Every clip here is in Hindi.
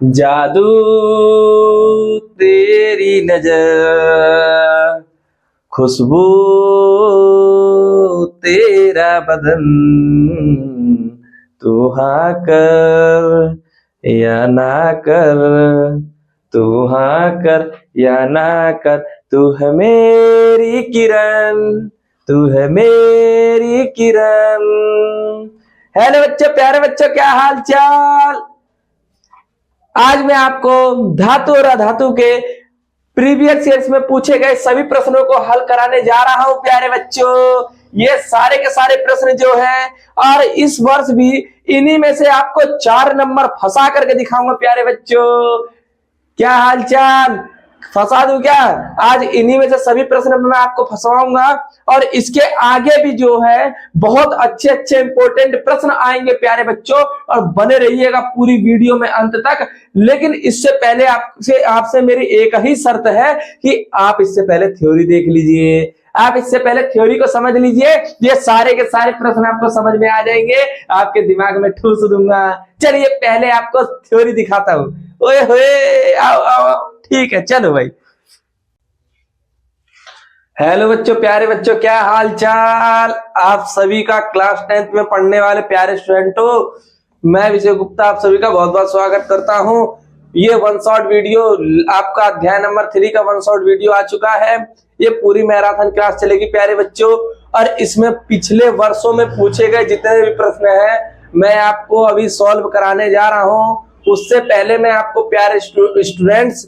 जादू तेरी नजर, खुशबू तेरा बदन, तू हाँ कर या ना कर, तू हाँ कर या ना कर, तू है मेरी किरण, तू है मेरी किरण। हेलो बच्चों, प्यारे बच्चों, क्या हाल चाल। आज मैं आपको धातु और अधातु के प्रीवियस ईयर्स में पूछे गए सभी प्रश्नों को हल कराने जा रहा हूं प्यारे बच्चों। ये सारे के सारे प्रश्न जो हैं, और इस वर्ष भी इन्हीं में से आपको 4 नंबर फंसा करके दिखाऊंगा प्यारे बच्चों। क्या हाल चाल, फंसा दूं क्या? आज इन्हीं में से सभी प्रश्न मैं आपको फंसवाऊंगा, और इसके आगे भी जो है बहुत अच्छे अच्छे इंपॉर्टेंट प्रश्न आएंगे प्यारे बच्चों, और बने रहिएगा पूरी वीडियो में अंत तक। लेकिन इससे पहले आपसे मेरी एक ही शर्त है कि आप इससे पहले थ्योरी देख लीजिए, आप इससे पहले थ्योरी को समझ लीजिए। ये सारे के सारे प्रश्न आपको समझ में आ जाएंगे, आपके दिमाग में ठूस दूंगा। चलिए पहले आपको थ्योरी दिखाता हूं। ओए होए, आओ आओ, ठीक है, चलो भाई। हेलो बच्चों, प्यारे बच्चों, क्या हाल चाल। आप सभी का क्लास 10th में पढ़ने वाले प्यारे स्टूडेंटों, मैं विजय गुप्ता आप सभी का बहुत बहुत स्वागत करता हूं। ये वन शॉट वीडियो आपका अध्याय नंबर 3 का वन शॉट वीडियो आ चुका है। ये पूरी मैराथन क्लास चलेगी प्यारे बच्चों, और इसमें पिछले वर्षों में पूछे गए जितने भी प्रश्न हैं मैं आपको अभी सॉल्व कराने जा रहा हूं। उससे पहले मैं आपको प्यारे स्टूडेंट्स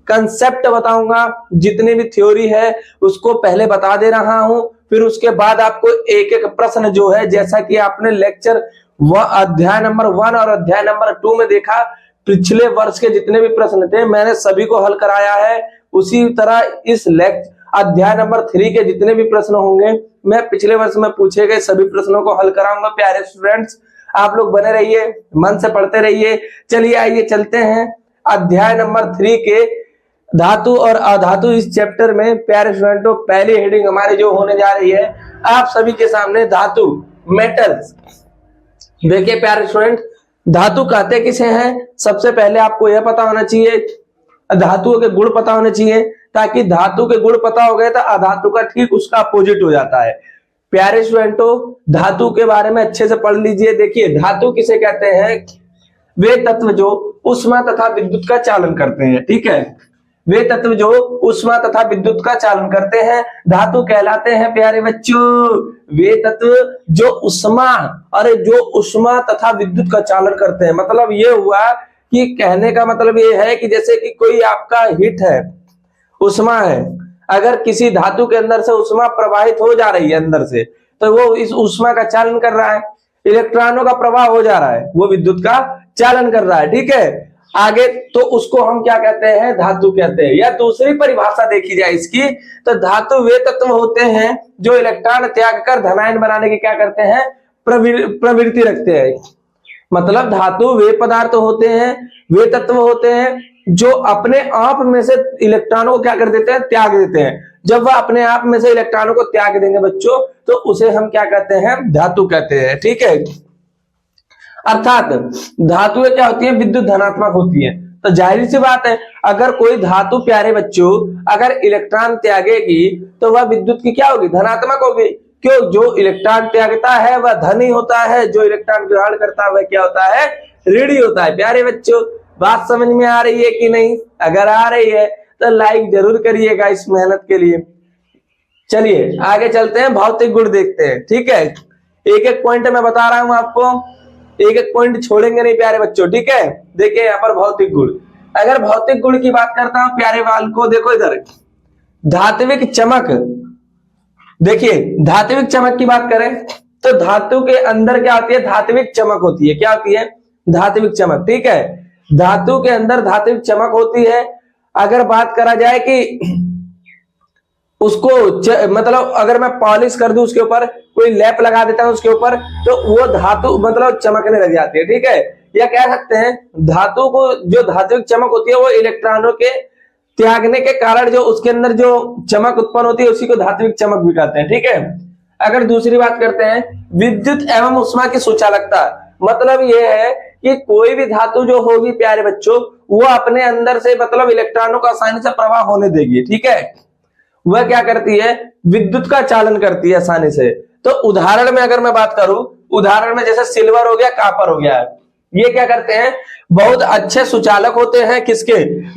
कंसेप्ट बताऊंगा, जितनी भी थ्योरी है उसको पहले बता दे रहा हूं। फिर उसके बाद आपको एक एक प्रश्न जो है, जैसा कि आपने लेक्चर अध्याय नंबर 1 और अध्याय नंबर 2 में देखा, पिछले वर्ष के जितने भी प्रश्न थे मैंने सभी को हल कराया है। उसी तरह इस अध्याय नंबर 3 के जितने भी प्रश्न होंगे मैं पिछले वर्ष में पूछे गए सभी प्रश्नों को हल कराऊंगा प्यारे स्टूडेंट्स। आप लोग बने रहिए, मन से पढ़ते रहिए। चलिए आइए चलते हैं अध्याय नंबर 3 के धातु और अधातु इस चैप्टर में। प्यारे स्टूडेंटों, पहली हेडिंग हमारी जो होने जा रही है आप सभी के सामने, धातु, मेटल्स। देखिए प्यारे स्टूडेंट, धातु कहते किसे हैं? सबसे पहले आपको यह पता होना चाहिए, धातुओं के गुण पता होने चाहिए, ताकि धातु के गुण पता हो गए तो अधातु का ठीक उसका अपोजिट हो जाता है। प्यारे स्टूडेंटों, धातु के बारे में अच्छे से पढ़ लीजिए। देखिए धातु किसे कहते हैं? वे तत्व जो ऊष्मा तथा विद्युत का चालन करते हैं। ठीक है, वे तत्व जो ऊष्मा तथा विद्युत का चालन करते हैं धातु कहलाते हैं प्यारे बच्चों। वे तत्व जो ऊष्मा तथा विद्युत का चालन करते हैं। मतलब ये हुआ कि कहने का मतलब ये है कि जैसे कि कोई आपका हीट है, ऊष्मा है, अगर किसी धातु के अंदर से ऊष्मा प्रवाहित हो जा रही है अंदर से, तो वो इस ऊष्मा का चालन कर रहा है, इलेक्ट्रॉनों का प्रवाह हो जा रहा है, वो विद्युत का चालन कर रहा है। ठीक है, आगे तो उसको हम क्या कहते हैं? धातु कहते हैं। या दूसरी परिभाषा देखी जाए इसकी, तो धातु वे तत्व होते हैं जो इलेक्ट्रॉन त्याग कर धनायन बनाने की क्या करते हैं? प्रवृत्ति रखते हैं। मतलब धातु वे पदार्थ होते हैं, वे तत्व होते हैं जो अपने आप में से इलेक्ट्रॉनों को क्या कर देते हैं? त्याग देते हैं। जब वह अपने आप में से इलेक्ट्रॉनों को त्याग देंगे बच्चों, तो उसे हम क्या कहते हैं? धातु कहते हैं। ठीक है, अर्थात धातुएं क्या होती है? विद्युत धनात्मक होती है। तो जाहिर सी बात है, अगर कोई धातु प्यारे बच्चों अगर इलेक्ट्रॉन त्यागेगी तो वह विद्युत की क्या होगी? धनात्मक होगी। क्यों? जो इलेक्ट्रॉन त्यागता है वह धन ही होता है, जो इलेक्ट्रॉन ग्रहण करता है वह क्या होता है? ऋण होता है। प्यारे बच्चों, बात समझ में आ रही है कि नहीं? अगर आ रही है तो लाइक जरूर करिएगा इस मेहनत के लिए। चलिए आगे चलते हैं, भौतिक गुण देखते हैं। ठीक है, एक एक पॉइंट मैं बता रहा हूं आपको, एक एक पॉइंट छोड़ेंगे नहीं प्यारे बच्चों। ठीक है, देखिए यहाँ पर भौतिक गुण। अगर भौतिक गुण की बात करता हूं प्यारे वाल को, देखो इधर धात्विक चमक। देखिए धात्विक चमक की बात करें तो धातु के अंदर क्या होती है? धात्विक चमक होती है। क्या होती है? धात्विक चमक। ठीक है, धातु के अंदर धात्विक चमक होती है। अगर बात करा जाए कि उसको मतलब अगर मैं पॉलिश कर दूं उसके ऊपर, कोई लैप लगा देता हूं उसके ऊपर, तो वो धातु मतलब चमकने लग जाती है। ठीक है, या कह सकते हैं धातु को जो धात्विक चमक होती है वो इलेक्ट्रॉनों के त्यागने के कारण जो उसके अंदर जो चमक उत्पन्न होती है उसी को धात्विक चमक भी कहते हैं। ठीक है, अगर दूसरी बात करते हैं विद्युत एवं ऊष्मा की सुचालकता, मतलब ये है कि कोई भी धातु जो होगी प्यारे बच्चों, वो अपने अंदर से मतलब इलेक्ट्रॉनों का आसानी से प्रवाह होने देगी, ठीक है। वह क्या करती है, विद्युत का चालन करती है आसानी से। तो उदाहरण में अगर मैं बात करूं, उदाहरण में जैसे सिल्वर हो गया, कॉपर हो गया, ये क्या करते हैं, बहुत अच्छे सुचालक होते हैं किसके,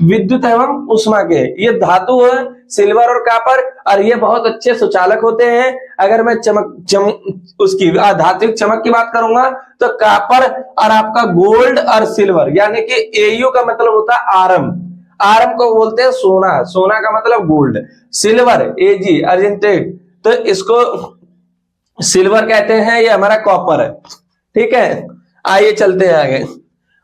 विद्युत एवं उष्मा के। ये धातु है सिल्वर और कॉपर, और ये बहुत अच्छे सुचालक होते हैं। अगर मैं उसकी धात्विक चमक की बात करूंगा तो कॉपर और आपका गोल्ड और सिल्वर, यानी कि एयू का मतलब होता है आरम, आरम को बोलते हैं सोना, सोना का मतलब गोल्ड, सिल्वर एजी अर्जेंटेट, तो इसको सिल्वर कहते हैं, ये हमारा कॉपर है, ठीक है। आइए चलते हैं आगे।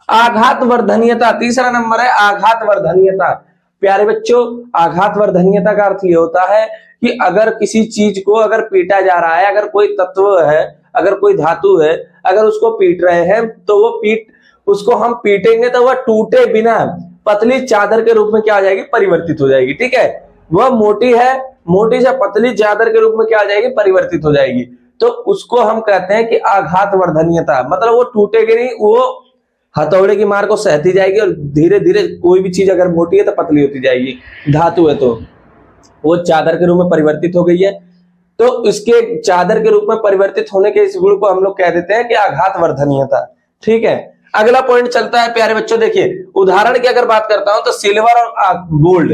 आघात वर्धनीयता, तीसरा नंबर है आघात वर्धनीयता। प्यारे बच्चों, आघात वर्धनीयता का अर्थ ये होता है कि अगर किसी चीज को अगर पीटा जा रहा है, अगर कोई तत्व है, अगर कोई धातु है, अगर उसको पीट रहे हैं तो उसको हम पीटेंगे तो वह टूटे बिना पतली चादर के रूप में क्या हो जाएगी, परिवर्तित हो जाएगी, ठीक है। वह मोटी है, मोटी से पतली चादर के रूप में क्या हो जाएगी, परिवर्तित हो जाएगी। तो उसको हम कहते हैं कि आघात वर्धनीयता, मतलब वो टूटेगी नहीं, वो हथौड़े की मार को सहती जाएगी और धीरे धीरे कोई भी चीज अगर मोटी है तो पतली होती जाएगी, धातु है तो वो चादर के रूप में परिवर्तित हो गई है। तो इसके चादर के रूप में परिवर्तित होने के इस गुण को हम लोग कह देते हैं कि आघात वर्धनीयता, ठीक है। अगला पॉइंट चलता है प्यारे बच्चों, देखिए उदाहरण की अगर बात करता हूं तो सिल्वर और गोल्ड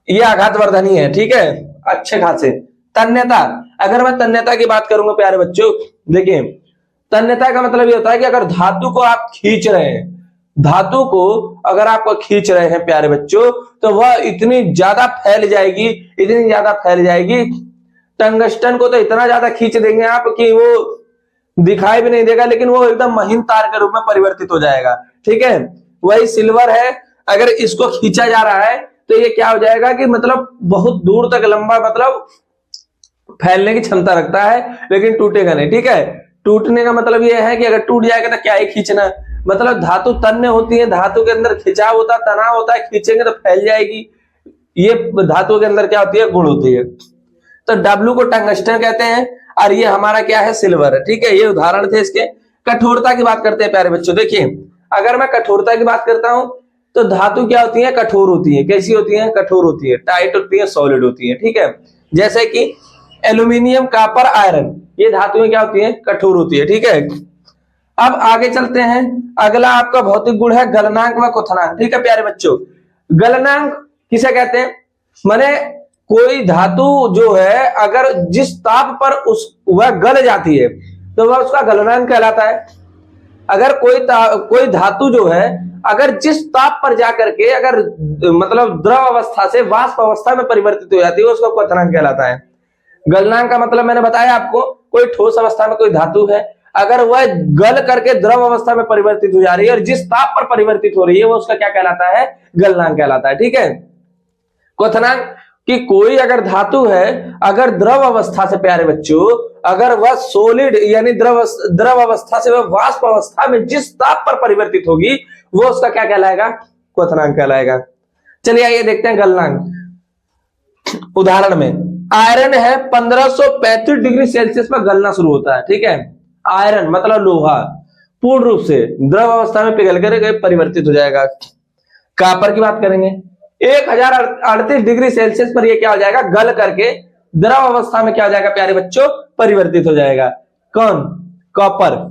ये आघात वर्धनीय है, ठीक है, अच्छे खासे। तन्यता, अगर मैं तन्यता की बात करूंगा प्यारे बच्चों, देखिए तन्यता का मतलब ये होता है कि अगर धातु को आप खींच रहे हैं, धातु को अगर आप खींच रहे हैं प्यारे बच्चों, तो वह इतनी ज्यादा फैल जाएगी, इतनी ज्यादा फैल जाएगी, टंगस्टन को तो इतना ज्यादा खींच देंगे आप कि वो दिखाई भी नहीं देगा, लेकिन वो एकदम महीन तार के रूप में परिवर्तित हो जाएगा, ठीक है। वही सिल्वर है, अगर इसको खींचा जा रहा है तो ये क्या हो जाएगा कि मतलब बहुत दूर तक लंबा मतलब फैलने की क्षमता रखता है, लेकिन टूटेगा नहीं, ठीक है। टूटने का मतलब ये है कि अगर टूट जाएगा तो क्या ही खींचना, मतलब धातु तन्य होती है, धातु के अंदर खिंचाव होता है, तनाव होता है, खींचेंगे तो फैल जाएगी, ये धातु के अंदर क्या होती है, गुण होती है। तो डब्लू को टंगस्टन कहते हैं और ये हमारा क्या है, सिल्वर है, ठीक है। ये उदाहरण थे इसके। कठोरता की बात करते हैं प्यारे बच्चों, देखिए अगर मैं कठोरता की बात करता हूं तो धातु क्या होती है, कठोर होती है। कैसी होती है, कठोर होती है, टाइट होती है, सॉलिड होती है, ठीक है। जैसे कि एल्यूमिनियम, कॉपर, आयरन, ये धातुएं क्या होती हैं, कठोर होती है, ठीक है। अब आगे चलते हैं, अगला आपका भौतिक गुण है गलनांक व क्वथनांक, ठीक है प्यारे बच्चों। गलनांक किसे कहते हैं, माने कोई धातु जो है अगर जिस ताप पर वह गल जाती है तो वह उसका गलनांक कहलाता है। अगर कोई धातु जो है अगर जिस ताप पर जाकर के अगर मतलब द्रव अवस्था से वाष्प अवस्था में परिवर्तित हो जाती है, उसका क्वथनांक कहलाता है। गलनांक का मतलब मैंने बताया आपको, कोई ठोस अवस्था में कोई धातु है, अगर वह गल करके द्रव अवस्था में परिवर्तित हो जा रही है और जिस ताप पर परिवर्तित हो रही है वो उसका क्या कहलाता है, गलनांक कहलाता है, ठीक है। क्वथनांक कि कोई अगर धातु है अगर द्रव अवस्था से प्यारे बच्चों अगर वह सॉलिड यानी द्रव अवस्था से वह वाष्प अवस्था में जिस ताप पर परिवर्तित होगी वो उसका क्या कहलाएगा, क्वथनांक कहलाएगा। चलिए आइए देखते हैं गलनांक। उदाहरण में आयरन है 1535 डिग्री सेल्सियस पर गलना शुरू होता है, ठीक है। आयरन मतलब लोहा पूर्ण रूप से द्रव अवस्था में पिघल कर परिवर्तित हो जाएगा। कॉपर की बात करेंगे 1038 डिग्री सेल्सियस पर यह क्या हो जाएगा, गल करके द्रव अवस्था में क्या हो जाएगा प्यारे बच्चों, परिवर्तित हो जाएगा। कौन, कॉपर।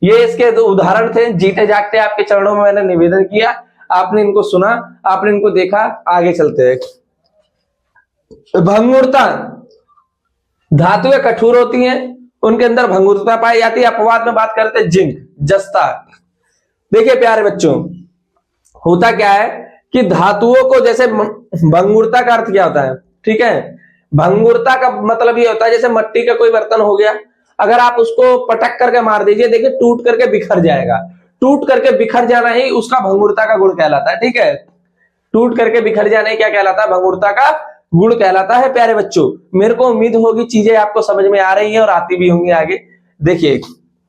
ये इसके दो उदाहरण थे, जीते जागते आपके चरणों में मैंने निवेदन किया, आपने इनको सुना, आपने इनको देखा। आगे चलते हैं। भंगुरता, धातुएं कठोर होती हैं, उनके अंदर भंगुरता पाई जाती है। अपवाद में बात करते हैं जिंक, जस्ता। देखिए प्यारे बच्चों होता क्या है कि धातुओं को जैसे भंगुरता का अर्थ क्या होता है, ठीक है। भंगुरता का मतलब ये होता है जैसे मिट्टी का कोई बर्तन हो गया, अगर आप उसको पटक करके मार दीजिए, देखिए टूट करके बिखर जाएगा। टूट करके बिखर जाना ही उसका भंगुरता का गुण कहलाता है, ठीक है। टूट करके बिखर जाना ही क्या कहलाता है, भंगुरता का गुण कहलाता है। प्यारे बच्चों मेरे को उम्मीद होगी चीजें आपको समझ में आ रही हैं और आती भी होंगी, आगे देखिए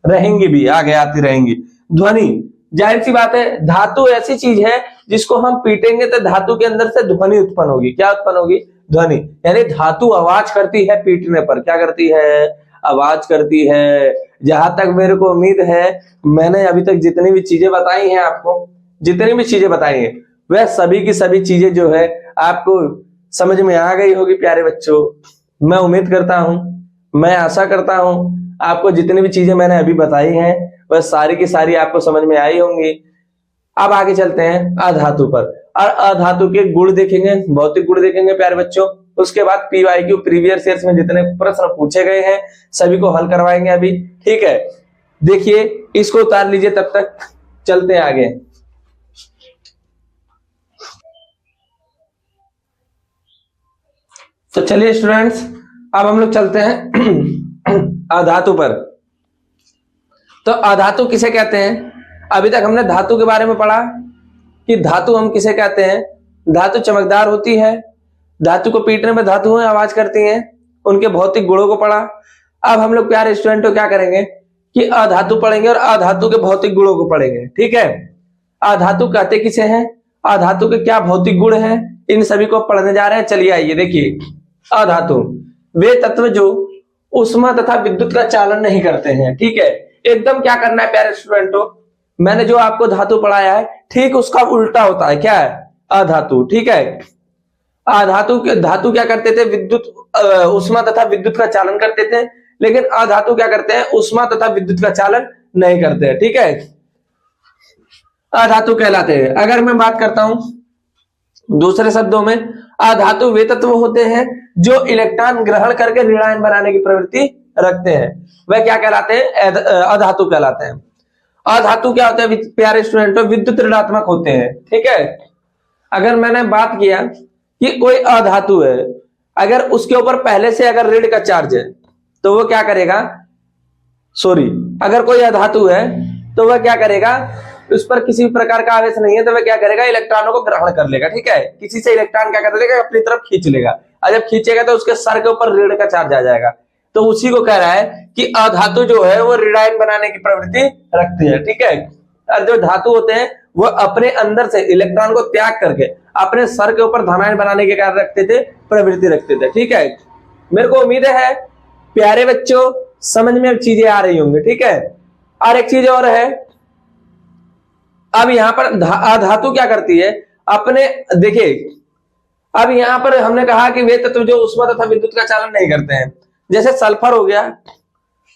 रहेंगी भी, आगे आती रहेंगी। ध्वनि, जाहिर सी बात है धातु ऐसी चीज है जिसको हम पीटेंगे तो धातु के अंदर से ध्वनि उत्पन्न होगी। क्या उत्पन्न होगी, ध्वनि, यानी धातु आवाज करती है पीटने पर, क्या करती है, आवाज करती है। जहां तक मेरे को उम्मीद है, मैंने अभी तक जितनी भी चीजें बताई हैं आपको, जितनी भी चीजें बताई हैं, वह सभी की सभी चीजें जो है आपको समझ में आ गई होगी प्यारे बच्चों। मैं उम्मीद करता हूं, मैं आशा करता हूं आपको जितनी भी चीजें मैंने अभी बताई हैं वह सारी की सारी आपको समझ में आई होंगी। अब आगे चलते हैं अधातु पर, और अधातु के गुण देखेंगे, भौतिक गुण देखेंगे प्यारे बच्चों। उसके बाद पीवाईक्यू प्रीवियस ईयर्स में जितने प्रश्न पूछे गए हैं सभी को हल करवाएंगे अभी, ठीक है। देखिए इसको उतार लीजिए, तब तक चलते हैं आगे। तो चलिए स्टूडेंट्स, अब हम लोग चलते हैं अधातु पर। तो अधातु किसे कहते हैं? अभी तक हमने धातु के बारे में पढ़ा कि धातु हम किसे कहते हैं। धातु चमकदार होती है, धातु को पीटने में धातुएं आवाज करती हैं, उनके भौतिक गुणों को पढ़ा। अब हम लोग प्यारे स्टूडेंटों क्या करेंगे कि अधातु पढ़ेंगे और अधातु के भौतिक गुणों को पढ़ेंगे, ठीक है। अधातु कहते किसे हैं, अधातु के क्या भौतिक गुण हैं, इन सभी को पढ़ने जा रहे हैं। चलिए आइए देखिए, अधातु वे तत्व जो उष्मा तथा विद्युत का चालन नहीं करते हैं, ठीक है। एकदम क्या करना है प्यारे स्टूडेंटों, मैंने जो आपको धातु पढ़ाया है ठीक उसका उल्टा होता है, क्या है, अधातु, ठीक है। अधातु धातु क्या करते थे, विद्युत उष्मा तथा विद्युत का चालन करते थे, लेकिन अधातु क्या करते हैं, उष्मा तथा विद्युत का चालन नहीं करते हैं, ठीक है। अधातु कहलाते हैं। अगर मैं बात करता हूं दूसरे शब्दों में, अधातु वे तत्व होते हैं जो इलेक्ट्रॉन ग्रहण करके ऋणायन बनाने की प्रवृत्ति रखते हैं, वह क्या कहलाते हैं, अधातु कहलाते हैं। अधातु क्या होते हैं प्यारे स्टूडेंटों, विद्युत ऋणात्मक होते हैं, ठीक है। अगर मैंने बात किया कि कोई अधातु है, अगर उसके ऊपर पहले से अगर ऋण का चार्ज है तो वो क्या करेगा, सॉरी, अगर कोई अधातु है तो वह क्या करेगा, उस पर किसी प्रकार का आवेश नहीं है तो वह क्या करेगा, इलेक्ट्रॉनों को ग्रहण कर लेगा, ठीक है। किसी से इलेक्ट्रॉन क्या कर लेगा, अपनी तरफ खींच लेगा, और जब खींचेगा तो उसके सर के ऊपर ऋण का चार्ज आ जाएगा। तो उसी को कह रहा है कि अधातु जो है वो ऋणायन बनाने की प्रवृत्ति रखती है, ठीक है। और जो धातु होते हैं वो अपने अंदर से इलेक्ट्रॉन को त्याग करके अपने सर के ऊपर धनायन बनाने के कार्य रखते थे, प्रवृत्ति रखते थे, ठीक है। मेरे को उम्मीद है प्यारे बच्चों समझ में चीजें आ रही होंगी, ठीक है। और एक चीज और है, अब यहां पर अधातु क्या करती है अपने, देखिए अब यहां पर हमने कहा कि वे तत्व जो उष्मा तथा विद्युत का चालन नहीं करते हैं, जैसे सल्फर हो गया,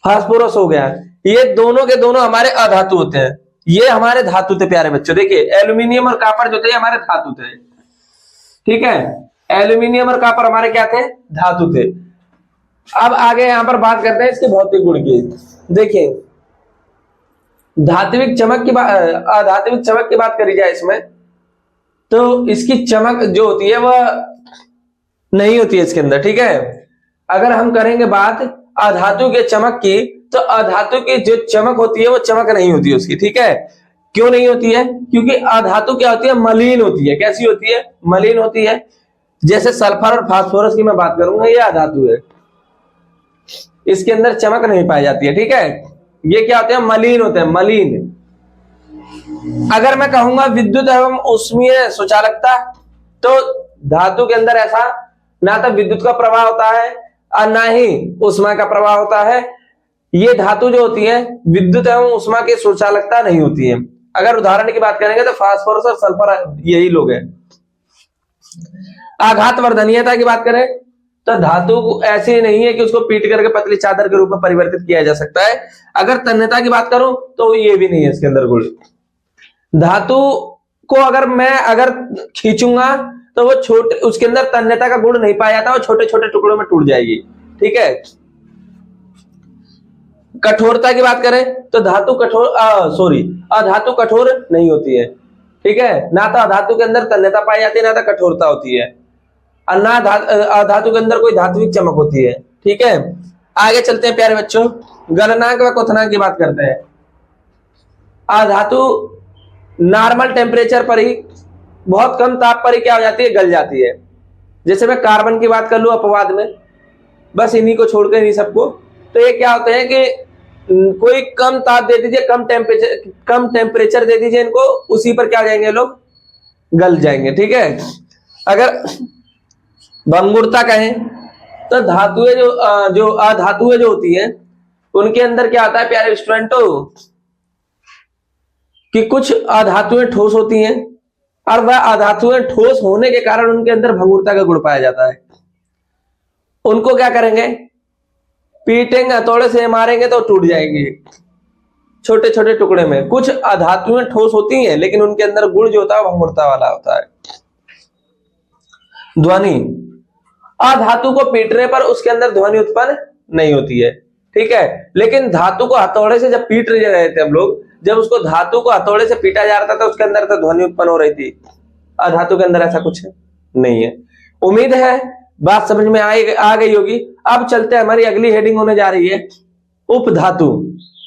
फास्फोरस हो गया, ये दोनों के दोनों हमारे अधातु होते हैं। ये हमारे धातु थे प्यारे बच्चों, देखिए एल्यूमिनियम और कॉपर जो थे हमारे धातु थे, ठीक है। एल्यूमिनियम और कॉपर हमारे क्या थे, धातु थे। अब आगे यहां पर बात करते हैं इसके भौतिक गुण की। देखिए धात्विक चमक की बात, अधात्विक चमक की बात करी जाए इसमें, तो इसकी चमक जो होती है वह नहीं होती है इसके अंदर, ठीक है। अगर हम करेंगे बात अधातु के चमक की, तो अधातु की जो चमक होती है वो चमक नहीं होती है उसकी, ठीक है। क्यों नहीं होती है, क्योंकि अधातु क्या होती है, मलिन होती है। कैसी होती है, मलिन होती है। जैसे सल्फर और फास्फोरस की मैं बात करूंगा, ये अधातु है, इसके अंदर चमक नहीं पाई जाती है, ठीक है। ये क्या होते हैं, मलिन होते हैं, मलिन। अगर मैं कहूंगा विद्युत एवं ऊष्मीय सुचालकता, तो धातु के अंदर ऐसा ना तो विद्युत का प्रवाह होता है और ना ही ऊष्मा का प्रवाह होता है। ये धातु जो होती है विद्युत एवं ऊष्मा की सुचालकता नहीं होती है। अगर उदाहरण की बात करेंगे तो फास्फोरस और सल्फर यही लोग हैं। आघात वर्धनीयता की बात करें तो धातु ऐसी नहीं है कि उसको पीट करके पतली चादर के रूप में परिवर्तित किया जा सकता है। अगर तन्यता की बात करूं तो ये भी नहीं है इसके अंदर गुण। धातु को अगर खींचूंगा तो वो छोटे, उसके अंदर तन्यता का गुण नहीं पाया जाता, वो छोटे छोटे टुकड़ों में टूट जाएगी, ठीक है। कठोरता की बात करें तो धातु अधातु कठोर नहीं होती है, ठीक है। ना तो अधातु के अंदर तन्यता पाई जाती है, ना तो कठोरता होती है, और ना अधातु के अंदर कोई धात्विक चमक होती है, ठीक है। आगे चलते हैं प्यारे बच्चों, गलनांक व क्वथनांक की बात करते हैं। अधातु नॉर्मल टेम्परेचर पर ही, बहुत कम ताप पर ही क्या हो जाती है, गल जाती है। जैसे मैं कार्बन की बात कर लूं अपवाद में, बस इन्हीं को छोड़कर इन्हीं सबको, तो ये क्या होते हैं कि कोई कम ताप दे दीजिए, कम टेम्परेचर दे दीजिए इनको, उसी पर क्या हो जाएंगे लोग, गल जाएंगे, ठीक है। अगर भंगुरता कहें तो धातुएं जो अधातुएं जो होती है उनके अंदर क्या आता है प्यारे स्टूडेंटों कि कुछ अधातुएं ठोस होती हैं और वह अधातुएं ठोस होने के कारण उनके अंदर भंगुरता का गुण पाया जाता है। उनको क्या करेंगे, पीटेंगे, हथौड़े से मारेंगे तो टूट जाएंगे छोटे छोटे टुकड़े में। कुछ अधातुएं ठोस होती हैं लेकिन उनके अंदर गुण जो होता है भंगुरता वाला होता है। ध्वनि, अधातु को पीटने पर उसके अंदर ध्वनि उत्पन्न नहीं होती है, ठीक है। लेकिन धातु को हथौड़े से जब पीट रहे थे हम लोग, जब उसको धातु को हथौड़े से पीटा जा रहा था तो उसके अंदर तो ध्वनि उत्पन्न हो रही थी। अधातु के अंदर ऐसा कुछ नहीं है। उम्मीद है बात समझ में आ गई होगी। अब चलते हैं, हमारी अगली हेडिंग होने जा रही है उपधातु।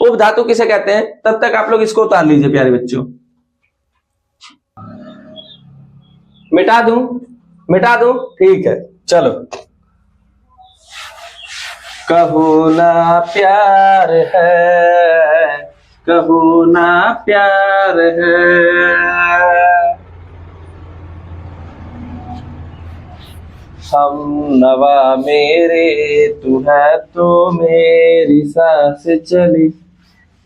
उपधातु किसे कहते हैं, तब तक आप लोग इसको उतार लीजिए प्यारे बच्चों। मिटा दूं, ठीक है, चलो। कहो ना प्यार है, कहो ना प्यार है, हम नवा मेरे तू है तो मेरी सांस चली,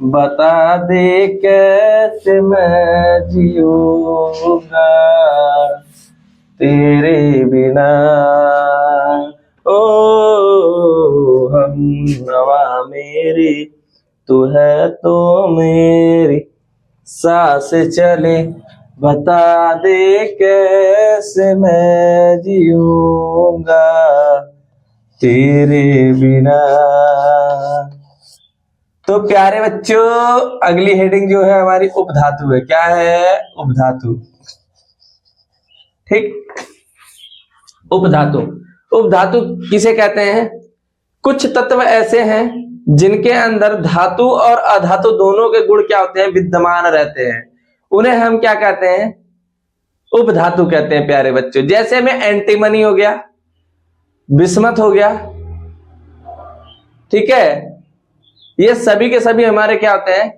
बता दे कैसे मैं जीऊंगा तेरे बिना। ओ हम नवा मेरे तू है तो मेरी सांस चले, बता दे कैसे मैं जीऊंगा तेरे बिना। तो प्यारे बच्चों अगली हेडिंग जो है हमारी उपधातु है। क्या है, उपधातु, ठीक। उपधातु, उपधातु किसे कहते हैं, कुछ तत्व ऐसे हैं जिनके अंदर धातु और अधातु दोनों के गुण क्या होते हैं, विद्यमान रहते हैं। उन्हें हम क्या कहते हैं, उपधातु कहते हैं प्यारे बच्चों। जैसे में एंटीमनी हो गया, बिस्मथ हो गया, ठीक है, ये सभी के सभी हमारे क्या होते हैं,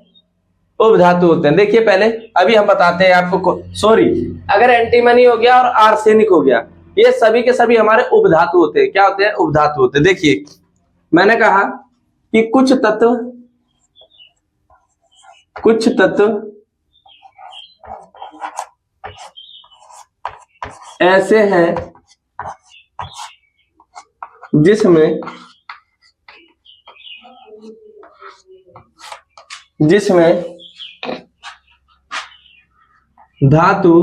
उपधातु होते हैं। देखिए पहले अभी हम बताते हैं आपको, सॉरी, अगर एंटीमनी हो गया और आर्सेनिक हो गया, ये सभी के सभी हमारे उपधातु होते हैं। क्या होते हैं, उपधातु होते हैं। देखिए मैंने कहा कि कुछ तत्व ऐसे हैं जिसमें धातु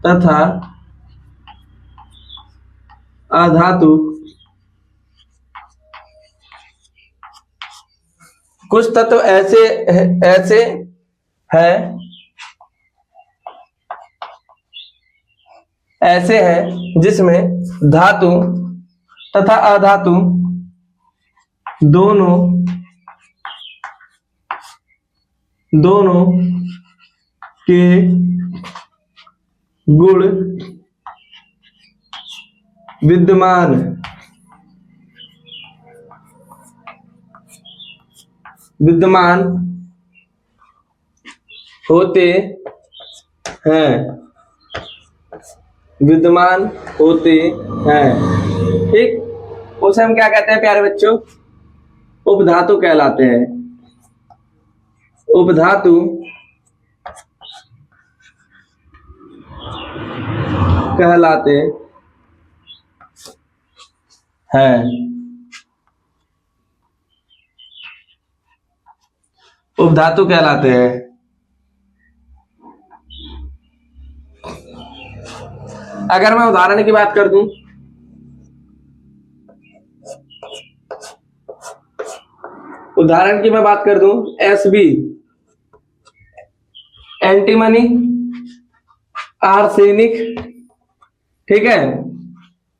तथा अधातु, कुछ तत्व ऐसे हैं जिसमें धातु तथा अधातु दोनों के गुण विद्यमान होते हैं, ठीक। उसे हम क्या कहते हैं प्यारे बच्चों, उपधातु कहलाते हैं। उपधातु कहलाते हैं। उपधातु कहलाते हैं। अगर मैं उदाहरण की बात कर दूं, एसबी, एंटीमनी, आर्सेनिक, ठीक है,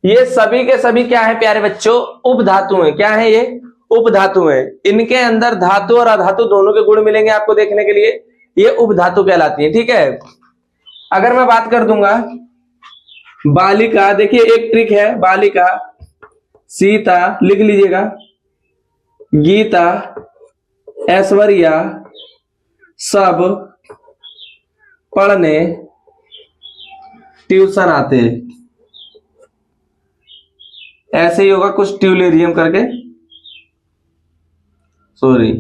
ये सभी के सभी क्या है प्यारे बच्चों, उपधातु हैं। क्या है ये, उपधातु हैं। इनके अंदर धातु और अधातु दोनों के गुण मिलेंगे आपको देखने के लिए, ये उपधातु कहलाती है, ठीक है। अगर मैं बात कर दूंगा बालिका, देखिए एक ट्रिक है, बालिका, सीता, लिख लीजिएगा, गीता, ऐश्वर्या, सब पढ़ने ट्यूशन आते। ऐसे ही होगा कुछ ट्यूलेरियम करके, सॉरी,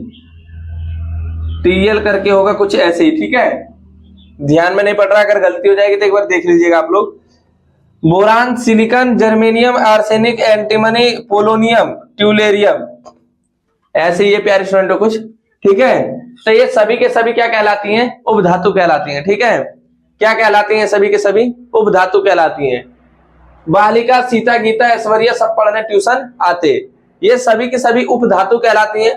टीएल करके होगा कुछ ऐसे ही, ठीक है। ध्यान में नहीं पड़ रहा, अगर गलती हो जाएगी तो एक बार देख लीजिएगा आप लोग। Boron, silicon, germanium, arsenic, antimony, polonium, ट्यूलेरियम, ऐसे ये प्यारे स्टूडेंटों कुछ, ठीक है। तो ये सभी के सभी क्या कहलाती हैं? उपधातु कहलाती हैं, ठीक है। क्या कहलाती हैं? सभी के सभी उपधातु कहलाती हैं। बालिका, सीता, गीता, ऐश्वर्या सब पढ़ने ट्यूशन आते, ये सभी के सभी उपधातु कहलाती हैं।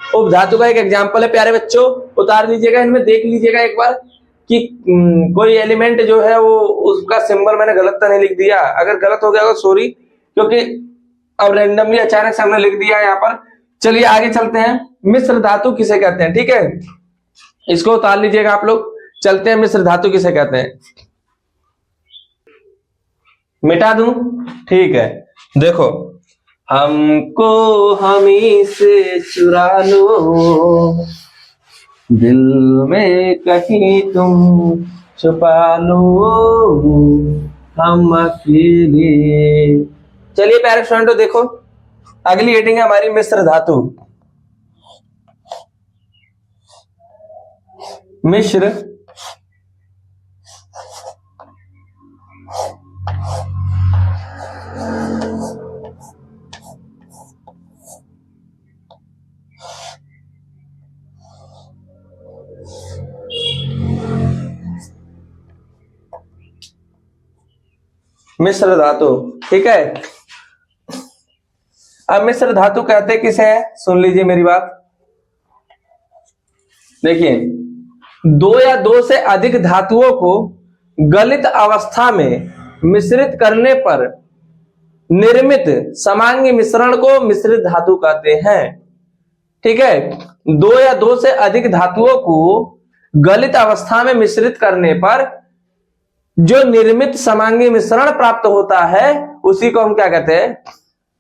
उपधातु का एक एग्जाम्पल है प्यारे बच्चों, उतार लीजिएगा, इनमें देख लीजिएगा एक बार कि कोई एलिमेंट जो है वो उसका सिंबल मैंने गलत तो नहीं लिख दिया, अगर गलत हो गया तो सॉरी, क्योंकि अब रैंडमली अचानक से हमने लिख दिया यहाँ पर। चलिए आगे चलते हैं। मिश्र धातु किसे कहते हैं, ठीक है, इसको उतार लीजिएगा आप लोग। चलते हैं, मिश्र धातु किसे कहते हैं। मिटा दूं, ठीक है। देखो, हमको हमी से चुरा लो, दिल में कहीं तुम छुपा लो, हम अकेले। चलिए प्यारे स्टूडेंटों देखो, अगली हेडिंग है हमारी मिश्र धातु। मिश्र मिश्र धातु, ठीक है। अब मिश्र धातु कहते किसे हैं, सुन लीजिए मेरी बात। देखिए, दो या दो से अधिक धातुओं को गलित अवस्था में मिश्रित करने पर निर्मित समांगी मिश्रण को मिश्रित धातु कहते हैं, ठीक है। दो या दो से अधिक धातुओं को गलित अवस्था में मिश्रित करने पर जो निर्मित समांगी मिश्रण प्राप्त होता है उसी को हम क्या कहते हैं,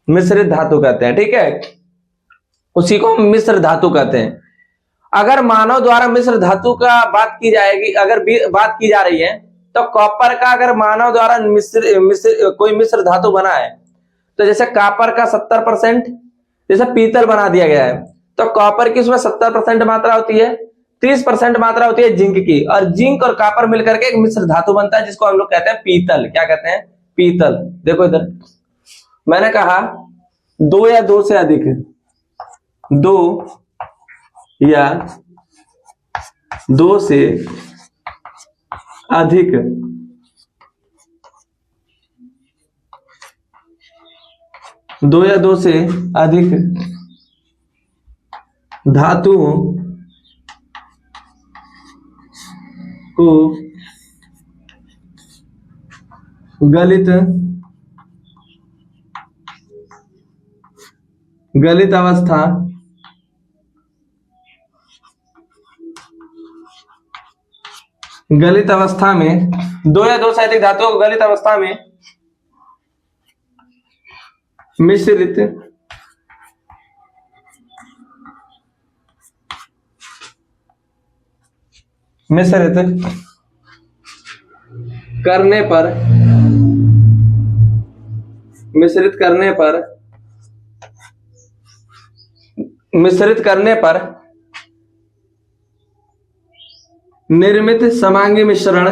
मिश्रित धातु कहते हैं, ठीक है। उसी को हम मिश्र धातु कहते हैं। अगर मानव द्वारा मिश्र धातु का बात की जाएगी, अगर बात की जा रही है, तो कॉपर का अगर मानव द्वारा कोई मिश्र धातु बना है, तो जैसे कॉपर का 70%, जैसे पीतल बना दिया गया है, तो कॉपर की उसमें 70% मात्रा होती है, 30% मात्रा होती है जिंक की, और जिंक और कॉपर मिलकर के एक मिश्र धातु बनता है जिसको हम लोग कहते हैं पीतल। क्या कहते हैं? पीतल। देखो इधर मैंने कहा दो या दो से अधिक, दो या दो से अधिक दो या दो से अधिक धातुओं को गलित अवस्था में, दो या दो से अधिक धातुओं को गलित अवस्था में मिश्रित करने पर निर्मित समांगी मिश्रण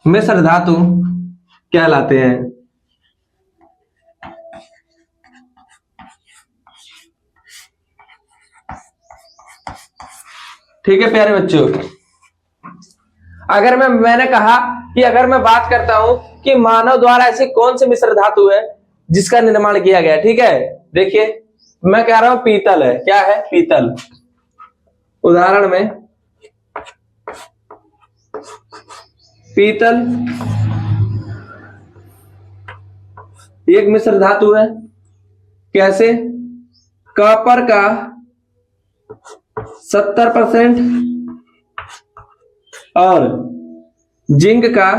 मिश्र धातु कहलाते हैं। ठीक है प्यारे बच्चों, अगर मैंने कहा कि अगर मैं बात करता हूं कि मानव द्वारा ऐसी कौन सी मिश्र धातु है जिसका निर्माण किया गया, ठीक है। देखिए मैं कह रहा हूं पीतल है। क्या है? पीतल। उदाहरण में पीतल एक मिश्र धातु है। कैसे? कॉपर का 70% और जिंक का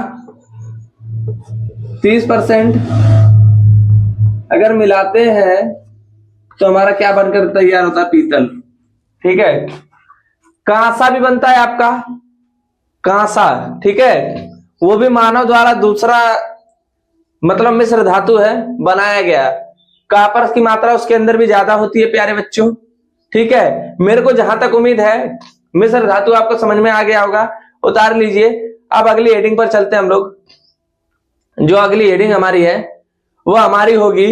30% अगर मिलाते हैं तो हमारा क्या बनकर तैयार होता है? पीतल। ठीक है। कांसा भी बनता है आपका, कांसा। ठीक है, वो भी मानव द्वारा दूसरा मतलब मिश्र धातु है, बनाया गया। कॉपर की मात्रा उसके अंदर भी ज्यादा होती है प्यारे बच्चों। ठीक है, मेरे को जहां तक उम्मीद है मिश्र धातु आपको समझ में आ गया होगा। उतार लीजिए। अब अगली हेडिंग पर चलते हैं हम लोग। जो अगली हेडिंग हमारी है वो हमारी होगी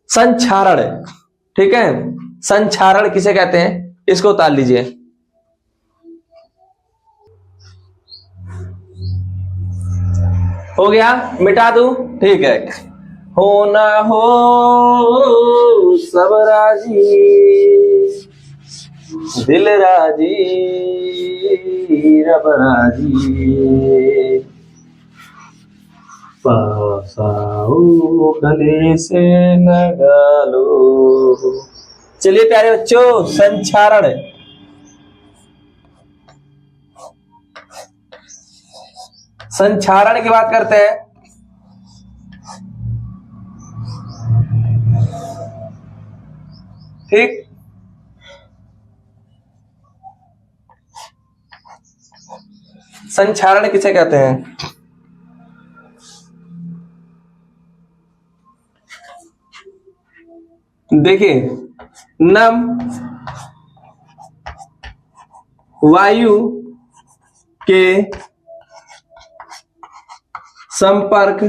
संक्षारण। ठीक है, संक्षारण किसे कहते हैं, इसको उतार लीजिए। हो गया, मिटा दूं? ठीक है। हो ना हो सब राजी, दिल राजी, रब राजी, पास आओ गले से लगा लो। चलिए प्यारे बच्चों, संक्षारण। संक्षारण की बात करते हैं। ठीक, संक्षारण किसे कहते हैं? देखिए, नम वायु के संपर्क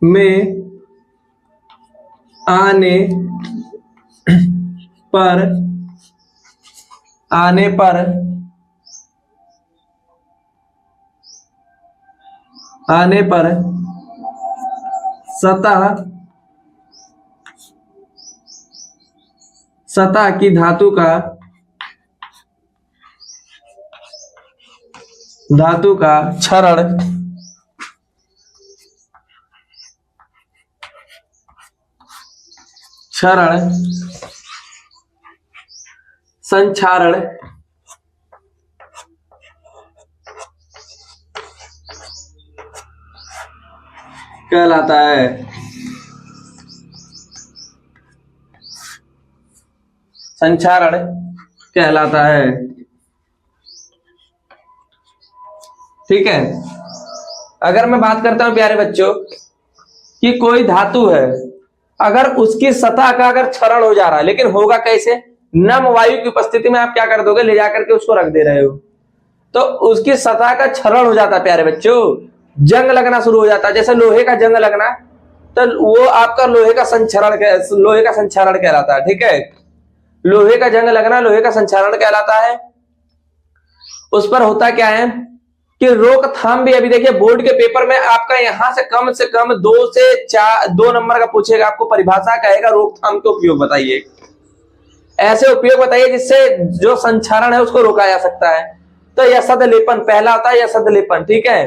में आने पर सतह की धातु का क्षरण संक्षारण कहलाता है। संक्षारण कहलाता है। ठीक है, अगर मैं बात करता हूं प्यारे बच्चों कि कोई धातु है, अगर उसकी सतह का अगर क्षरण हो जा रहा है, लेकिन होगा कैसे? नम वायु की उपस्थिति में आप क्या कर दोगे? ले जाकर के उसको रख दे रहे हो, तो उसकी सतह का क्षरण हो जाता है प्यारे बच्चों, जंग लगना शुरू हो जाता है। जैसे लोहे का जंग लगना, तो वो आपका लोहे का संक्षारण कहलाता है। ठीक है, लोहे का जंग लगना लोहे का संक्षारण कहलाता है। उस पर होता क्या है कि रोकथाम भी, अभी देखिए बोर्ड के पेपर में आपका यहां से कम 2 से 2 नंबर का पूछेगा, आपको परिभाषा कहेगा रोकथाम के उपयोग बताइए, ऐसे उपयोग बताइए जिससे जो संक्षारण है उसको रोका जा सकता है। तो यसद लेपन पहला होता है, यसद लेपन। ठीक है,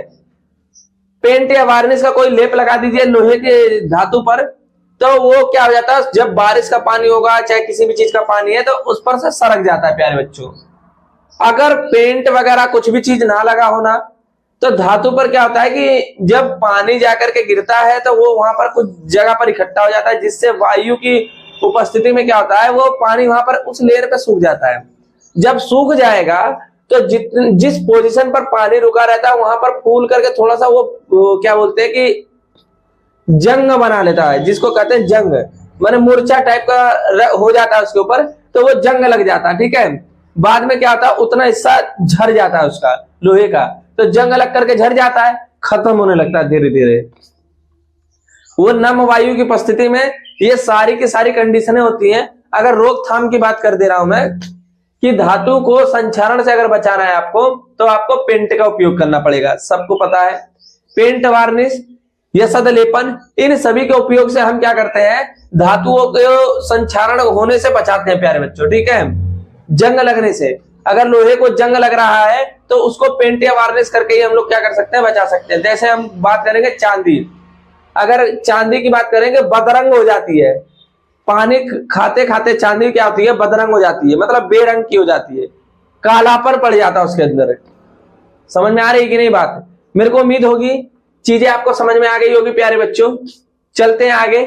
पेंट या वार्निश का कोई लेप लगा दीजिए लोहे के धातु पर, तो वो क्या हो जाता है, जब बारिश का पानी होगा चाहे किसी भी चीज का पानी है तो उस पर से सरक जाता है प्यारे बच्चों। अगर पेंट वगैरह कुछ भी चीज ना लगा होना, तो धातु पर क्या होता है कि जब पानी जाकर के गिरता है तो वो वहां पर कुछ जगह पर इकट्ठा हो जाता है, जिससे वायु की उपस्थिति में क्या होता है, वो पानी वहां पर उस लेयर पे सूख जाता है। जब सूख जाएगा तो जिस पोजीशन पर पानी रुका रहता है वहां पर फूल करके थोड़ा सा वो क्या बोलते हैं कि जंग बना लेता है, जिसको कहते हैं जंग, माने मूर्छा टाइप का हो जाता है उसके ऊपर, तो वो जंग लग जाता है। ठीक है, बाद में क्या होता है, उतना हिस्सा झड़ जाता है उसका लोहे का, तो जंग लग करके झड़ जाता है, खत्म होने लगता है धीरे धीरे। वो नम वायु की उपस्थिति में ये सारी की सारी कंडीशनें होती हैं। अगर रोकथाम की बात कर दे रहा हूं मैं कि धातु को संक्षारण से अगर बचाना है आपको, तो आपको पेंट का उपयोग करना पड़ेगा। सबको पता है, पेंट, वार्निश, यसद लेपन, इन सभी के उपयोग से हम क्या करते हैं, धातुओं को संक्षारण होने से बचाते हैं प्यारे बच्चों। ठीक है, जंग लगने से। अगर लोहे को जंग लग रहा है तो उसको पेंट या वार्निश करके ही हम लोग क्या कर सकते हैं, बचा सकते हैं। जैसे हम बात करेंगे चांदी, अगर चांदी की बात करेंगे बदरंग हो जाती है, पानी खाते खाते चांदी क्या होती है, बदरंग हो जाती है, मतलब बेरंग की हो जाती है, कालापन पड़ जाता है उसके अंदर। समझ में आ रही कि नहीं बात? मेरे को उम्मीद होगी चीजें आपको समझ में आ गई होगी प्यारे बच्चों। चलते हैं आगे।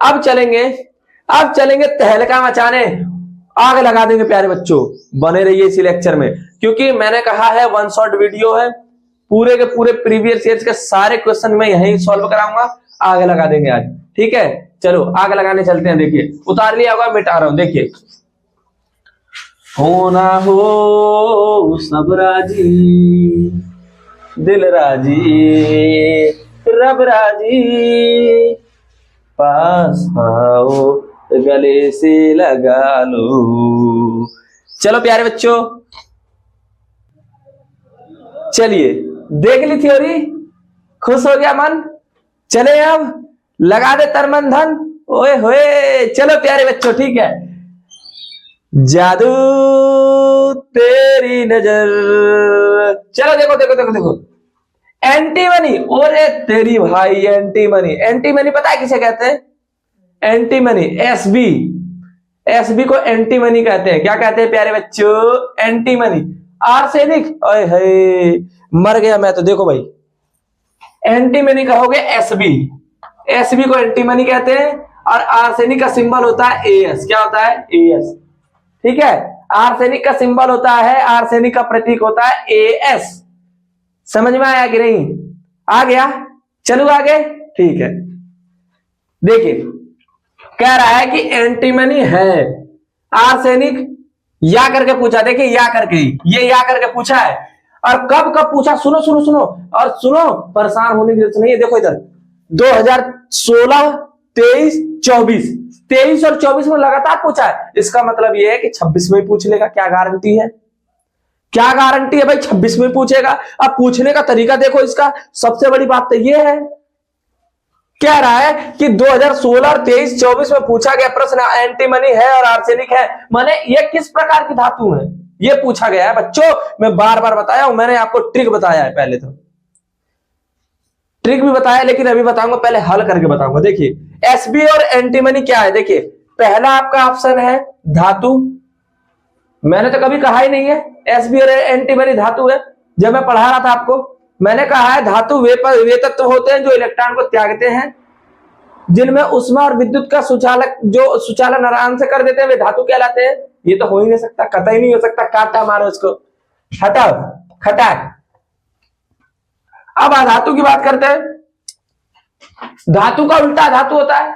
अब चलेंगे तहलका मचाने, आग लगा देंगे प्यारे बच्चों। बने रहिए इसी लेक्चर में, क्योंकि मैंने कहा है वन शॉट वीडियो है, पूरे के पूरे प्रीवियस ईयर के सारे क्वेश्चन मैं यहीं सॉल्व कराऊंगा। आग लगा देंगे आज, ठीक है? चलो आग लगाने चलते हैं। देखिए उतार लिया होगा, मिटा रहा हूं। देखिए, हो ना हो सब राजी, दिल राजी, रब राजी, पास आओ गले से लगा लो। चलो प्यारे बच्चों, चलिए देख ली थ्योरी, खुश हो गया मन? चले अब लगा दे तन मन धन। ओए होए, चलो प्यारे बच्चों, ठीक है। जादू तेरी नजर, चलो देखो देखो देखो देखो, एंटी मनी। ओरे तेरी भाई, एंटी मनी, एंटी मनी पता है किसे कहते हैं? एंटी मनी, एसबी, एसबी को एंटी मनी कहते हैं। क्या कहते हैं प्यारे बच्चों? Anti money. आर्सेनिक, ओए हे मर गया मैं तो। देखो भाई, एंटी मनी कहोगे एसबी, एसबी को एंटी मनी कहते हैं, और आर्सेनिक का सिंबल होता है एएस। क्या होता है? एएस, ठीक है? आर्सेनिक का सिंबल होता है, आर्सेनिक का प्रतीक होता है एएस। समझ में आया कि नहीं? आ गया? चलो आगे, ठीक है। देखिए कह रहा है कि एंटीमनी है आर्सेनिक, या करके पूछा। देखिए या करके ही, ये या करके पूछा है। और कब कब पूछा? सुनो सुनो सुनो, और सुनो, परेशान होने की जरूरत नहीं है। देखो इधर 2016, 23, 24, 23 और 24 में लगातार पूछा है। इसका मतलब ये है कि 26 में पूछ लेगा। क्या गारंटी है? क्या गारंटी है भाई 26 में पूछेगा? अब पूछने का तरीका देखो इसका। सबसे बड़ी बात तो ये है, कह रहा है कि 2016 और 23, 24 में पूछा गया प्रश्न एंटीमनी है और आर्सेनिक है, माने ये किस प्रकार की धातु है, ये पूछा गया है बच्चों। मैं बार बार बताया हूं, मैंने आपको ट्रिक बताया है, पहले तो ट्रिक भी बताया, लेकिन अभी बताऊंगा, पहले हल करके बताऊंगा। देखिए एसबी और एंटीमनी क्या है। देखिए पहला आपका ऑप्शन है धातु, मैंने तो कभी कहा ही नहीं है एसबी और एंटीमनी धातु है। जब मैं पढ़ा रहा था आपको, मैंने कहा है धातु वे तत्व होते हैं जो इलेक्ट्रॉन को त्यागते हैं, जिनमें उष्मा और विद्युत का सुचालन आराम से कर देते हैं, वे धातु कहलाते हैं। ये तो हो ही नहीं सकता, कतई नहीं हो सकता। काटा मारो इसको, हटाओ, खटाक। अब अधातु की बात करते हैं। धातु का उल्टा धातु होता है।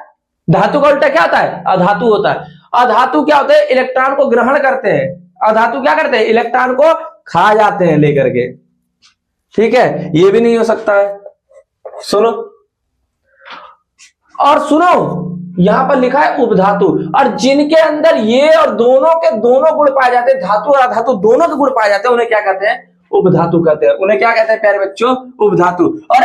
धातु का उल्टा क्या होता है? अधातु होता है। अधातु क्या होते हैं? इलेक्ट्रॉन को ग्रहण करते हैं। अधातु क्या करते हैं? इलेक्ट्रॉन को खा जाते हैं लेकर के, ठीक है? ये भी नहीं हो सकता है। सुनो, और सुनो, यहां पर लिखा है उपधातु, और जिनके अंदर ये और दोनों के दोनों गुण पाए जाते हैं, धातु और अधातु दोनों के गुण पाए जाते हैं, उन्हें क्या कहते हैं? उपधातु कहते हैं। उन्हें क्या कहते हैं प्यारे बच्चों? उपधातु। और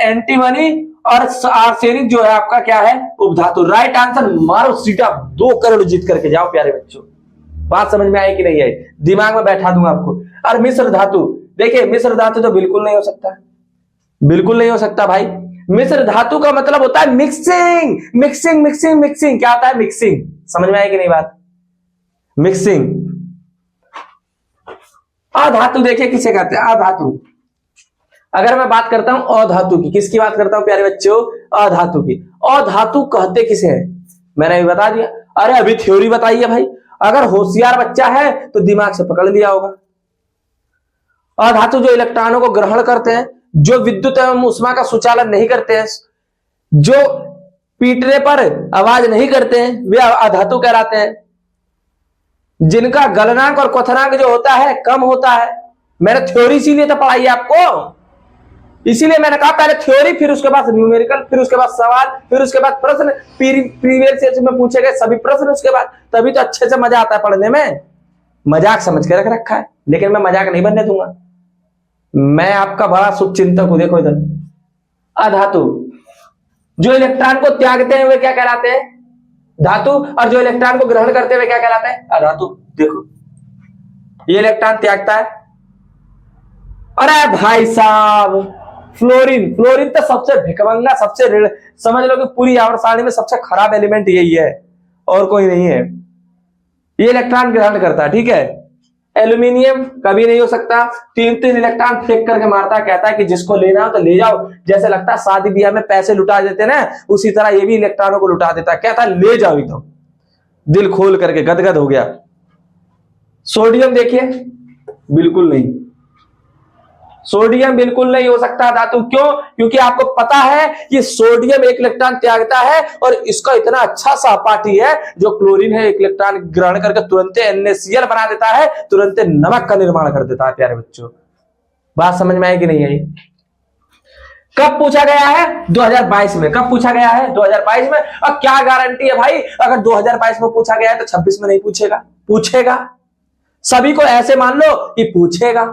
एंटीमनी और आर्सेनिक जो है आपका क्या है? उपधातु। राइट आंसर मारो सीधा, 2 करोड़ जीत करके जाओ प्यारे बच्चों। बात समझ में आई कि नहीं आई? दिमाग में बैठा दूंगा आपको। और मिश्र धातु, देखिए मिश्र धातु तो बिल्कुल नहीं हो सकता, बिल्कुल नहीं हो सकता भाई। मिश्र धातु का मतलब होता है मिक्सिंग, मिक्सिंग मिक्सिंग मिक्सिंग। क्या होता है? मिक्सिंग। समझ में आई कि नहीं बात? मिक्सिंग। अधातु देखिए किसे कहते हैं? अधातु। अगर मैं बात करता हूं अधातु की, किसकी बात करता हूं प्यारे बच्चों? अधातु की। अधातु कहते किसे हैं? मैंने अभी बता दिया। अरे अभी थ्योरी बताई है भाई, अगर होशियार बच्चा है तो दिमाग से पकड़ लिया होगा। अधातु जो इलेक्ट्रॉनों को ग्रहण करते हैं, जो विद्युत एवं उष्मा का सुचालन नहीं करते हैं, जो पीटने पर आवाज नहीं करते हैं, वे अधातु कहलाते हैं। जिनका गलनांक और क्वथनांक जो होता है कम होता है। मैंने थ्योरी इसीलिए तो पढ़ाई है आपको, इसीलिए मैंने कहा पहले थ्योरी, फिर उसके बाद न्यूमेरिकल, फिर उसके बाद सवाल, फिर उसके बाद प्रश्न, प्रीवियस ईयर में पूछे गए सभी प्रश्न उसके बाद, तभी तो अच्छे से मजा आता है पढ़ने में। मजाक समझ के रख रखा है, लेकिन मैं मजाक नहीं बनने दूंगा। मैं आपका बड़ा शुभचिंतक हूं। देखो इधर, अधातु जो इलेक्ट्रॉन को त्यागते हैं वे क्या कहलाते हैं? धातु। और जो इलेक्ट्रॉन को ग्रहण करते हुए क्या कहलाते हैं? अधातु। देखो ये इलेक्ट्रॉन त्यागता है। अरे भाई साहब, फ्लोरीन, फ्लोरीन तो सबसे भिकमंगा, सबसे समझ लो कि पूरी आवर्त सारणी में सबसे खराब एलिमेंट यही है और कोई नहीं है। ये इलेक्ट्रॉन ग्रहण करता है, ठीक है। एल्यूमिनियम कभी नहीं हो सकता, 3-3 इलेक्ट्रॉन फेंक करके मारता है, कहता है कि जिसको लेना हो तो ले जाओ। जैसे लगता है शादी ब्याह में पैसे लुटा देते ना, उसी तरह ये भी इलेक्ट्रॉनों को लुटा देता है, कहता है ले जाओ एकदम, दिल खोल करके गदगद हो गया। सोडियम देखिए, बिल्कुल नहीं, सोडियम बिल्कुल नहीं हो सकता धातु। क्यों? क्योंकि आपको पता है कि सोडियम एक इलेक्ट्रॉन त्यागता है और इसका इतना अच्छा सहपाठी है जो क्लोरीन है, एक इलेक्ट्रॉन ग्रहण करके तुरंत NaCl बना देता है, तुरंत नमक का निर्माण कर देता है। प्यारे बच्चों, बात समझ में आई कि नहीं आई? कब पूछा गया है? 2022 में। कब पूछा गया है? 2022 में। और क्या गारंटी है भाई, अगर 2022 में पूछा गया है तो 26 में नहीं पूछेगा? पूछेगा। सभी को ऐसे मान लो कि पूछेगा।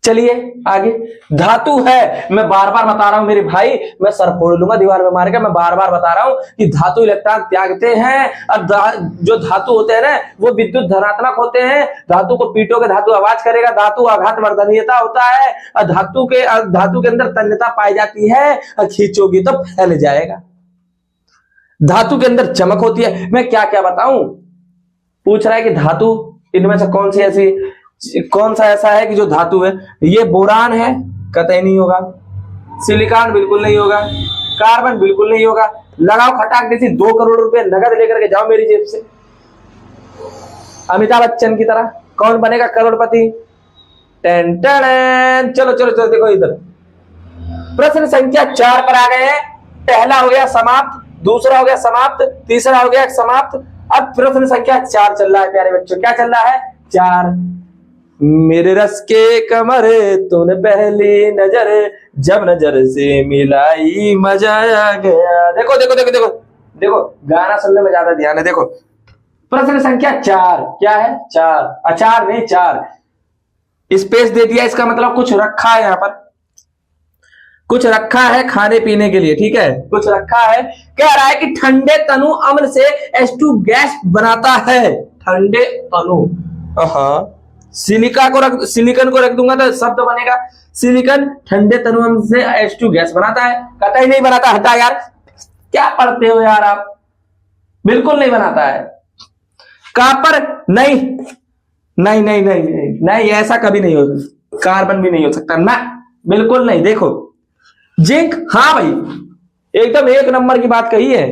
चलिए आगे, धातु है, मैं बार बार बता रहा हूं मेरे भाई, मैं सर फोड़ लूंगा दीवार में मार के। मैं बार बार बता रहा हूं कि धातु इलेक्ट्रॉन त्यागते हैं और जो धातु होते हैं ना वो विद्युत धनात्मक होते हैं। धातु को पीटोगे धातु आवाज करेगा, धातु आघात वर्धनीयता होता है और धातु के अंदर तन्यता पाई जाती है और खींचोगी तो फैल जाएगा। धातु के अंदर चमक होती है। मैं क्या क्या बताऊं? पूछ रहा है कि धातु इनमें से कौन सा ऐसा है कि जो धातु है? ये बोरान है, कतई नहीं होगा। सिलिकॉन बिल्कुल नहीं होगा। कार्बन बिल्कुल नहीं होगा। लगाओ खटाक देसी 2 करोड़ रुपए नगद लेकर के जाओ मेरी जेब से, अमिताभ बच्चन की तरह। कौन बनेगा करोड़पति? Ten ten. चलो चलो चलो, देखो इधर प्रश्न संख्या 4 पर आ गए हैं। पहला हो गया समाप्त, दूसरा हो गया समाप्त, तीसरा हो गया समाप्त। अब प्रश्न संख्या 4 चल रहा है प्यारे बच्चों। क्या चल रहा है? 4। मेरे रस के कमर तूने पहली नजर जब नजर से मिलाई मजा आ गया। देखो देखो देखो देखो देखो, गाना सुनने में ज्यादा ध्यान है। देखो प्रश्न संख्या 4 क्या है? 4। अचार नहीं, 4 स्पेस दे दिया, इसका मतलब कुछ रखा है यहाँ पर, कुछ रखा है खाने पीने के लिए, ठीक है, कुछ रखा है। कह रहा है कि ठंडे तनु अम्ल से H2 गैस बनाता है। ठंडे तनु, हाँ, सिलिकन को रख दूंगा तो शब्द बनेगा सिलिकन। ठंडे तनु अम्ल से H2 गैस बनाता है। कहता ही नहीं बनाता, हटा यार, क्या पढ़ते हो यार आप, बिल्कुल नहीं बनाता है। कॉपर नहीं, नहीं नहीं नहीं नहीं नहीं, ऐसा कभी नहीं हो सकता। कार्बन भी नहीं हो सकता ना, बिल्कुल नहीं। देखो जिंक, हाँ भाई एकदम 1 नंबर की बात कही है,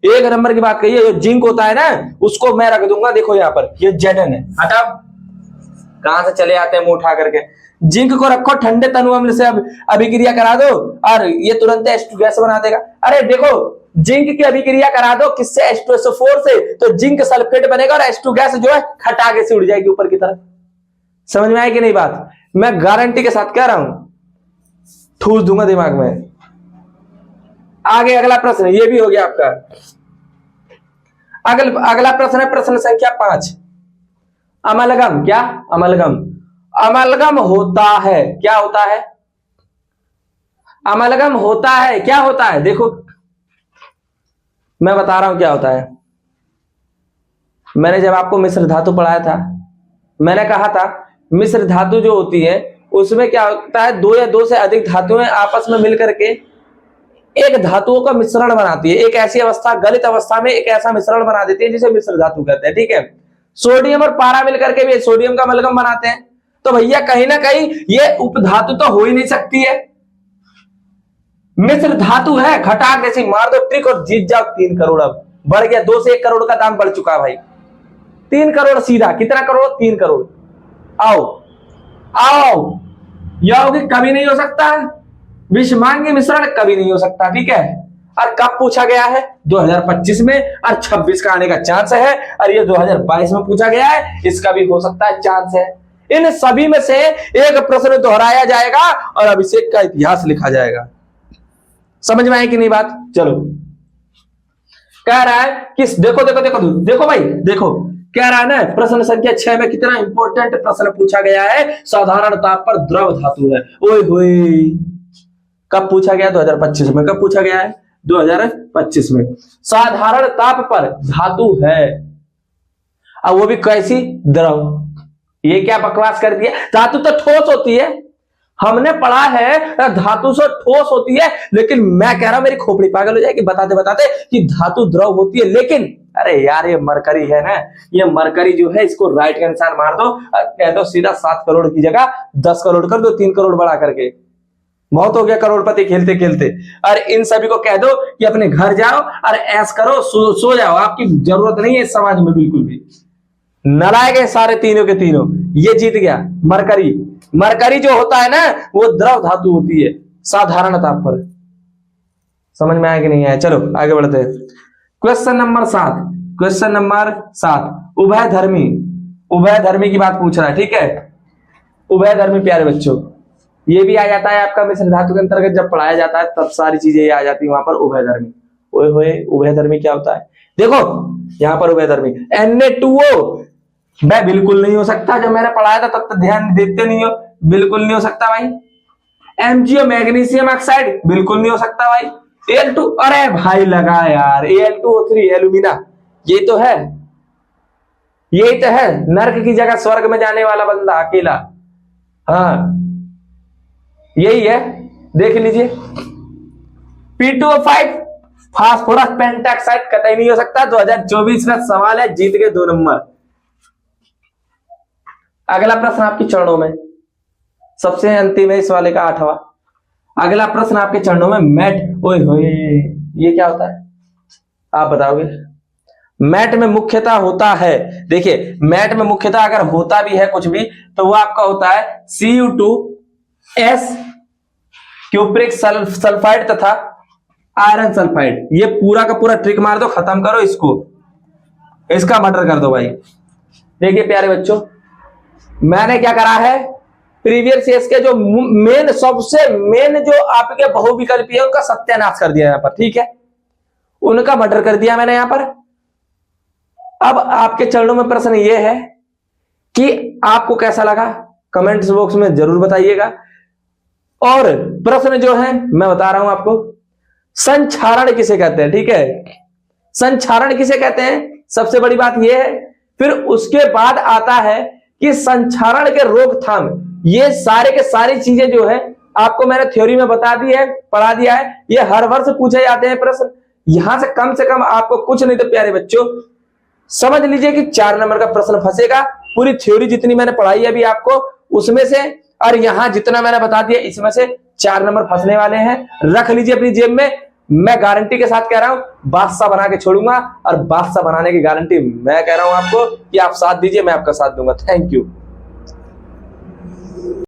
1 नंबर की बात कही है। जो जिंक होता है ना उसको मैं रख दूंगा, देखो यहाँ पर ये Zn है। हटाओ, कहां से चले आते हैं मुंह उठा करके। जिंक को रखो ठंडे तनु अम्ल से अभिक्रिया करा दो और ये तुरंत H2 गैस बना देगा। अरे देखो जिंक की अभिक्रिया करा दो किससे? H2SO4 से, तो जिंक सल्फेट बनेगा और H2 गैस जो है खटाके से उड़ जाएगी ऊपर की तरफ। समझ में आई कि नहीं बात? मैं गारंटी के साथ कह रहा हूं, ठूस दूंगा दिमाग में। आगे अगला प्रश्न, ये भी हो गया आपका। अगला प्रश्न है प्रश्न संख्या 5। अमलगम। क्या? अमलगम। अमलगम होता है, क्या होता है? अमलगम होता है, क्या होता है? देखो मैं बता रहा हूं क्या होता है। मैंने जब आपको मिश्र धातु पढ़ाया था, मैंने कहा था मिश्र धातु जो होती है उसमें क्या होता है, 2 या 2 से अधिक धातुएं आपस में मिलकर के एक धातुओं का मिश्रण बनाती है। एक ऐसी अवस्था, गलित अवस्था में एक ऐसा मिश्रण बना देती है जिसे मिश्र धातु कहते हैं, ठीक है। सोडियम और पारा मिलकर के भी सोडियम का अमलगम बनाते हैं। तो भैया कहीं ना कहीं ये उपधातु तो हो ही नहीं सकती है, मिश्र धातु है। खटाक जैसी मार दो ट्रिक और जीत जाओ 3 करोड़। अब बढ़ गया, 2 से 1 करोड़ का दाम बढ़ चुका भाई। 3 करोड़ सीधा। कितना करोड़? 3 करोड़। आओ आओ, यौगिक कभी नहीं हो सकता, विषमांगी मिश्रण कभी नहीं हो सकता, ठीक है। और कब पूछा गया है? 2025 में, और 26 का आने का चांस है। और ये 2022 में पूछा गया है, इसका भी हो सकता है, चांस है। इन सभी में से एक प्रश्न दोहराया जाएगा और अभिषेक का इतिहास लिखा जाएगा। समझ में आई कि नहीं बात? चलो, कह रहा है कि देखो देखो देखो देखो भाई, देखो कह रहा है ना प्रश्न संख्या 6 में कितना इंपॉर्टेंट प्रश्न पूछा गया है। साधारण ताप पर द्रव धातु है। ओए होए, कब पूछा गया? 2025 में। कब पूछा गया है? 2025 में। साधारण ताप पर धातु है, अब वो भी कैसी? द्रव। ये क्या बकवास कर दिया? धातु तो ठोस होती है, हमने पढ़ा है धातु से ठोस होती है, लेकिन मैं कह रहा हूं मेरी खोपड़ी पागल हो जाएगी बताते बताते कि धातु द्रव होती है। लेकिन अरे यार ये मरकरी है ना, ये मरकरी जो है इसको राइट का निशान मार दो, कह दो सीधा 7 करोड़ की जगह 10 करोड़ कर दो, 3 करोड़ बढ़ा करके। बहुत हो गया करोड़पति खेलते खेलते। और इन सभी को कह दो कि अपने घर जाओ और ऐश करो, सो जाओ, आपकी जरूरत नहीं है इस समाज में बिल्कुल भी। नालायक है सारे तीनों के तीनों। ये जीत गया मरकरी। मरकरी जो होता है ना वो द्रव धातु होती है साधारणतः पर। समझ में आया कि नहीं आया? चलो आगे बढ़ते हैं। Question number 7, question number 7, उभयधर्मी। उभयधर्मी की बात पूछ रहा है, ठीक है। उभयधर्मी प्यारे बच्चों, ये भी आ जाता है आपका मिश्र धातु के अंतर्गत जब पढ़ाया जाता है तब सारी चीजें ये आ जाती है वहां पर। उभयधर्मी, ओए होए, उभयधर्मी क्या होता है? देखो यहां पर उभयधर्मी Na2O मैं बिल्कुल नहीं हो सकता, जब मैंने पढ़ाया था तब तक ध्यान देते नहीं हो, बिल्कुल नहीं हो सकता भाई। MgO मैग्नीशियम ऑक्साइड बिल्कुल नहीं हो सकता भाई। Al2, अरे भाई लगा यार, Al2O3 एल्यूमिना, ये तो है, यही तो है नर्क की जगह स्वर्ग में जाने वाला बंदा अकेला। हाँ यही है, देख लीजिए। P2O5 फास्फोरस पेंटॉक्साइड कतई नहीं हो सकता। 2024 का सवाल है, जीत गए 2 नंबर। अगला प्रश्न आपके चरणों में, सबसे अंतिम है इस वाले का 8वां। अगला प्रश्न आपके चरणों में मैट। ओए होए, ये क्या होता है आप बताओगे? मैट में मुख्यतः होता है, देखिए मैट में मुख्यतः अगर होता भी है कुछ भी तो वो आपका होता है Cu2S क्यूप्रिक सल्फाइड तथा आयरन सल्फाइड। ये पूरा का पूरा ट्रिक मार दो, खत्म करो इसको, इसका मर्डर कर दो भाई। देखिए प्यारे बच्चों, मैंने क्या करा है, प्रीवियस ईयर के जो मेन सबसे मेन जो आपके बहुविकल्पी है उनका सत्यानाश कर दिया यहां पर, ठीक है, उनका मर्डर कर दिया मैंने यहां पर। अब आपके चरणों में प्रश्न ये है कि आपको कैसा लगा, कमेंट्स बॉक्स में जरूर बताइएगा। और प्रश्न जो है मैं बता रहा हूं आपको, संक्षारण किसे कहते हैं, ठीक है, संक्षारण किसे कहते हैं, सबसे बड़ी बात यह है। फिर उसके बाद आता है कि संक्षारण के रोकथाम, ये सारे के सारी चीजें जो है आपको मैंने थ्योरी में बता दी है, पढ़ा दिया है, ये हर वर्ष पूछे जाते हैं प्रश्न। यहां से कम आपको कुछ नहीं तो प्यारे बच्चों समझ लीजिए कि 4 नंबर का प्रश्न फंसेगा। पूरी थ्योरी जितनी मैंने पढ़ाई है अभी आपको उसमें से, और यहां जितना मैंने बता दिया इसमें से 4 नंबर फंसने वाले हैं। रख लीजिए अपनी जेब में, मैं गारंटी के साथ कह रहा हूं बादशाह बना के छोड़ूंगा, और बादशाह बनाने की गारंटी मैं कह रहा हूं आपको कि आप साथ दीजिए, मैं आपका साथ दूंगा। Thank you.